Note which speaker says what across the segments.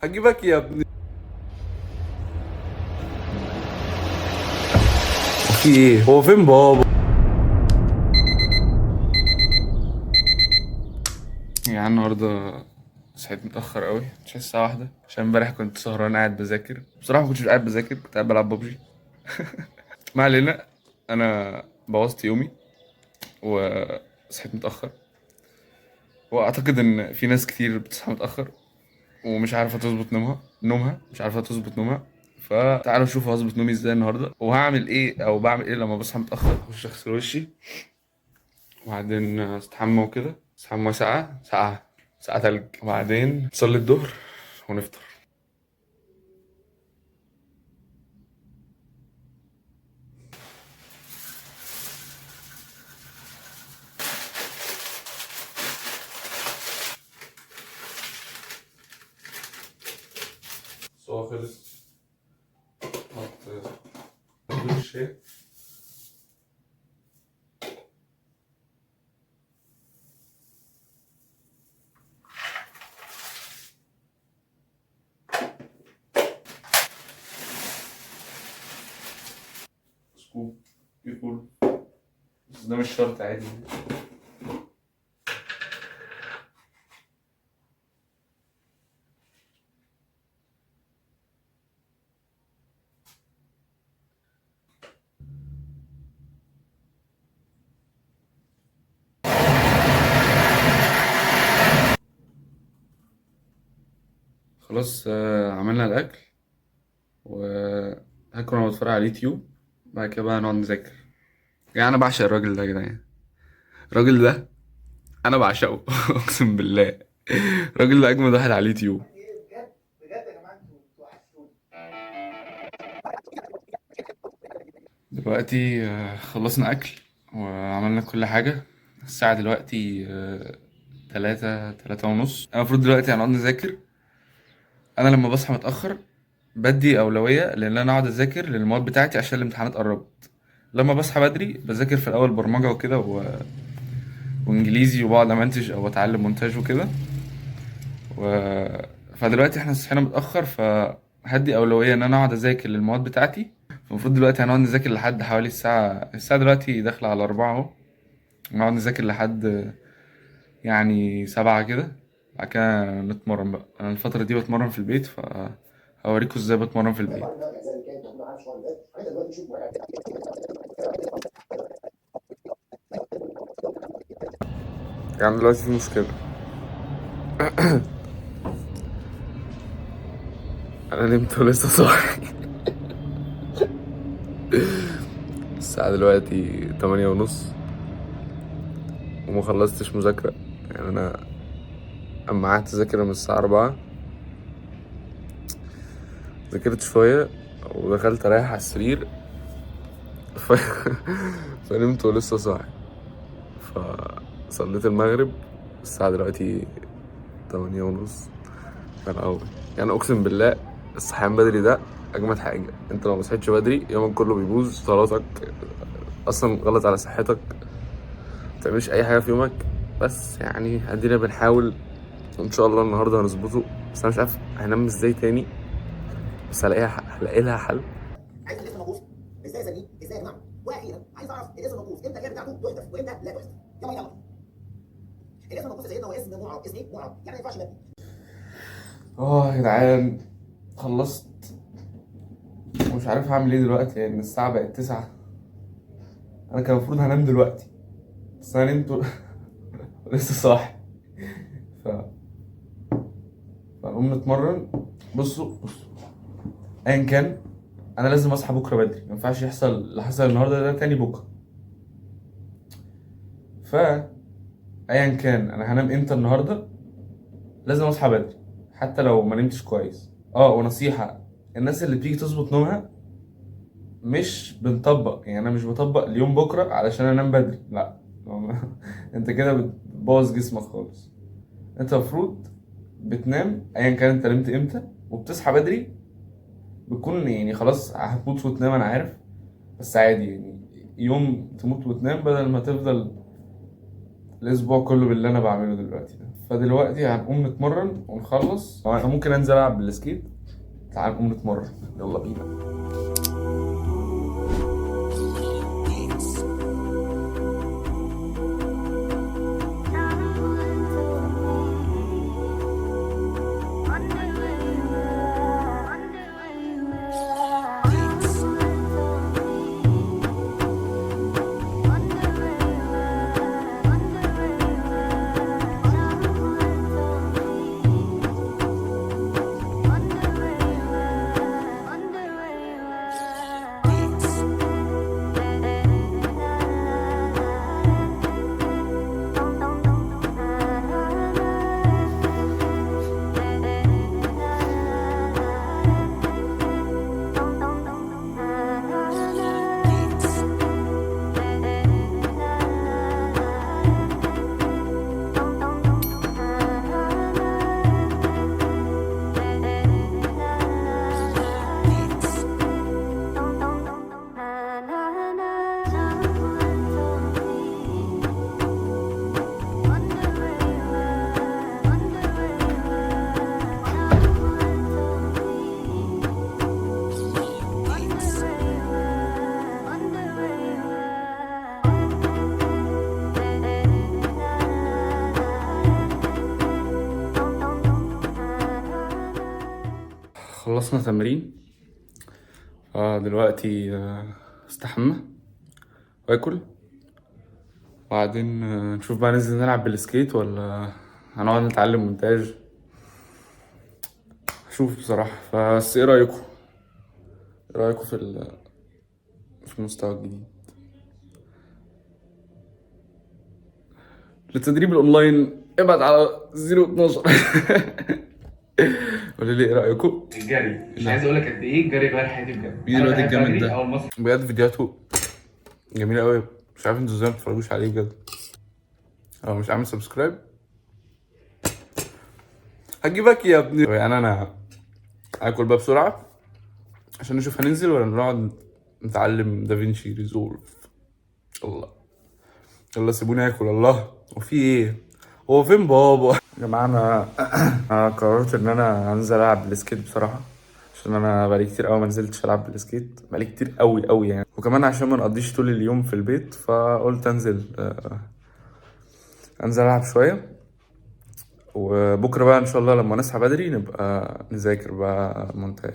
Speaker 1: هجيبك يا ابني. في ايه؟ هو فين بابا؟ يعني النهارده صحيت متأخر قوي، مش الساعة واحدة، عشان امبارح كنت سهران قاعد بذاكر. بصراحة ما كنتش قاعد بذاكر، كنت قاعد بلعب ببجي. ما علينا. انا بوظت يومي وصحيت متأخر، واعتقد ان في ناس كتير بتصحى متأخر ومش عارفة تظبط نومها مش عارفة تظبط نومها. فتعالوا نشوف هظبط نومي ازاي النهارده، وهعمل ايه او بعمل ايه لما بصحى متأخر. اخش اغسل وشي، وبعدين استحمى وكده، استحمى ساعة تلج، وبعدين نصلي الظهر ونفطر. بس هو خلص. الشاي. سكوب. يفول. بس ده مش شرط، عادي. خلاص، عملنا الأكل وهاكل وأنا بتفرج على اليوتيوب. بعد كده بقى نقعد نذاكر. يعني أنا بعشق الراجل ده يا جدعان. الراجل ده أنا بعشقه أقسم بالله. الراجل ده أجمد واحد على اليوتيوب.
Speaker 2: بجد بجد يا جماعه انتوا وحشتوني.
Speaker 1: دلوقتي خلصنا أكل وعملنا كل حاجة. الساعة دلوقتي 3 ونص. أنا المفروض دلوقتي هنقعد نذاكر. أنا لما بصحى متأخر بدي أولوية لأن أنا أقعد أذاكر للمواد بتاعتي عشان الامتحانات قربت. لما بصحى بدري بذاكر في الأول برمجة وكده وإنجليزي، وبقعد أمنتج أو أتعلم مونتاج وكده و... فدلوقتي احنا صحينا متأخر، فهدي أولوية إن أنا أقعد أذاكر للمواد بتاعتي. المفروض دلوقتي هنقعد نذاكر لحد حوالي الساعة دلوقتي داخلة على 4 أهو. نقعد نذاكر لحد يعني 7 كده. بعد كده نتمرن بقى. أنا الفترة دي بتمرن في البيت، فهوريكم ازاي بتمرن في البيت.
Speaker 2: طبعا المراجع زي اللي كانت موجوده معانا الشهر اللي فات، هنبدا دلوقتي نشوف مراجعه.
Speaker 1: يعني دلوقتي في مشكلة. أنا نمت ولسه صاحي. الساعة دلوقتي 8:30 وما خلصتش مذاكرة. يعني أنا أما قعدت أذاكر من الساعة 4، ذاكرت شوية ودخلت أريح على السرير. ف... فنمت ولسه صاحي. فصليت المغرب. الساعة دلوقتي 8:30. كان أول، يعني أقسم بالله الصحيان بدري ده أجمد حاجة. أنت لو مصحيتش بدري يومك كله بيبوظ، صلاتك أصلا غلط على صحتك، متعملش أي حاجة في يومك. بس يعني أدينا بنحاول، وإن شاء الله النهاردة هنظبطه. بس أنا مش عارف هنام ازاي تاني، بس هلاقي لها حل.
Speaker 2: عايز الاسم الموقوف ازاي اسميه؟ ازاي يا جماعه؟ واخيرا عايز اعرف الاسم الموقوف امتى الكلمه بتاعته تحذف وامتى لا تحذف. يلا يلا. الاسم الموقوف يا سيدنا هو اسم معرب. اسم ايه؟ معرب، يعني ما ينفعش مبني.
Speaker 1: يا جدعان، خلصت ومش عارف هعمل ايه دلوقتي، لأن الساعة بقت 9. أنا كان المفروض هنام دلوقتي، بس أنا نمت لسه صاحي. ف... فنقوم نتمرن. بصوا، ايا كان انا لازم اصحى بكره بدري. ما ينفعش يحصل اللي حصل النهارده ده تاني بكره. ايا كان انا هنام امتى النهارده، لازم اصحى بدري حتى لو ما نمتش كويس. ونصيحه: الناس اللي بتيجي تظبط نومها مش بنطبق. يعني انا مش بطبق اليوم بكره علشان انام بدري، لا. انت كده بتبوظ جسمك خالص. انت المفروض بتنام ايا كان انت نمت امتى، وبتصحى بدري. بتكون يعني خلاص هتموت وتنام، انا عارف، بس عادي يعني. يوم تموت وتنام بدل ما تفضل الاسبوع كله باللي انا بعمله دلوقتي ده. فدلوقتي هنقوم نتمرن ونخلص، أو انا ممكن انزل العب بالسكيت. تعال نقوم نتمرن، يلا بينا. خلصنا تمرين. دلوقتي استحمى واكل، وبعدين نشوف بقى ننزل نلعب بالسكيت ولا هنقعد نتعلم مونتاج. شوف بصراحة. بس ايه رأيكم؟ ايه رأيكم في المستوى الجديد؟ للتدريب الاونلاين ابعت على 012. قولوا لي ايه رايكم؟
Speaker 3: الجري مش عايز اقول لك قد ايه الجري غير حياتي بجد.
Speaker 1: ايه الواد
Speaker 3: بحب
Speaker 1: الجامد
Speaker 3: أجري
Speaker 1: ده؟
Speaker 3: اول مصر.
Speaker 1: بجد فيديوهاته جميله قوي. مش عارف انتوا ازاي ما بتتفرجوش عليه بجد. لو مش عامل سبسكرايب هجيبك يا ابني. يعني انا اكل بقى بسرعه عشان نشوف هننزل ولا نقعد نتعلم دافينشي ريزولف. الله، يلا سيبوني اكل. الله، وفي ايه؟ هو فين بابا؟ يا جماعه انا قررت ان انا انزل العب بالسكيت بصراحه، عشان انا بقالي كتير قوي ما نزلتش العب بالسكيت، بقالي كتير قوي قوي يعني. وكمان عشان ما نقضيش طول اليوم في البيت، فقلت انزل العب شويه. وبكره بقى ان شاء الله لما نصحى بدري نبقى نذاكر بقى مونتاج،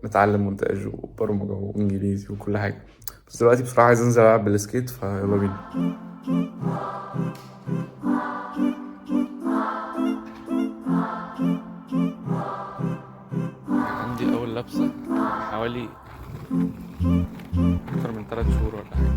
Speaker 1: نتعلم مونتاج وبرمجه وانجليزي وكل حاجه. بس دلوقتي بصراحه عايز انزل العب بالسكيت، فيلا بينا. عندي اول لبسه حوالي اكتر من 3 شهور ولا حاجه.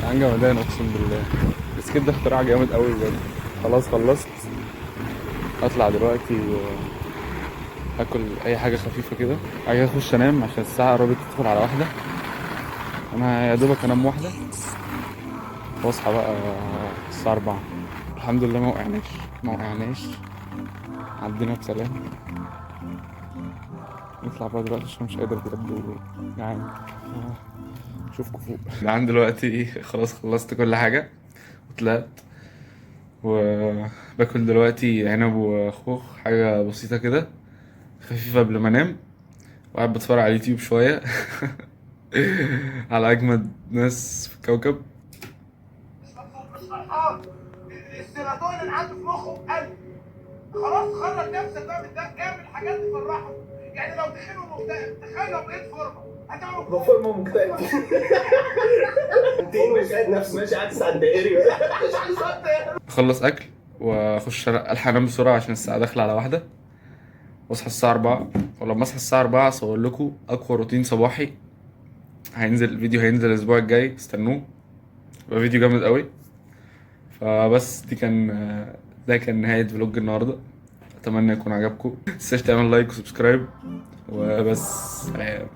Speaker 1: عن جمدان اقسم بالله. السكيت ده اختراع جامد قوي بجد. خلاص خلصت، اطلع دلوقتي اكل اي حاجه خفيفه كده. عايز اخش انام عشان الساعه قربت تدخل على 1. انا يا دوبك انام 1 واصحى بقى الساعه 4. الحمد لله ما وقعناش، عدينا بسلام. نطلع بقى دلوقتي عشان مش قادر بجد يعني. اشوفكم فوق. الآن دلوقتي خلاص خلصت كل حاجه وطلعت، وباكل دلوقتي عنب وخوخ، حاجه بسيطه كده خفيفه قبل ما انام، وقاعد بتفرج على اليوتيوب شويه. على اجمد ناس في الكوكب.
Speaker 4: مش فرحان. السيروتونين عنده في مخه قل. خلاص خرج نفسك بقى من ده، اعمل حاجات تفرحه. يعني لو تخين ومكتئب تخيل لو بقيت فورمه هتعمل
Speaker 5: بفورمه مكتئب. انت مش قاعد نفس ماشي عكس على الدائري مش عكس على الدائري.
Speaker 1: اخلص اكل واخش الحق انام بسرعه عشان الساعه داخله على 1، واصحى الساعه 4. ولما اصحى الساعه 4 اصور لكم اقوى روتين صباحي. الفيديو هينزل الاسبوع الجاي، استنوه، يبقى فيديو جامد قوي. فبس ده كان نهايه فلوج النهارده. اتمنى يكون عجبكم. متنساش تعمل لايك وسبسكرايب وبس. سلام.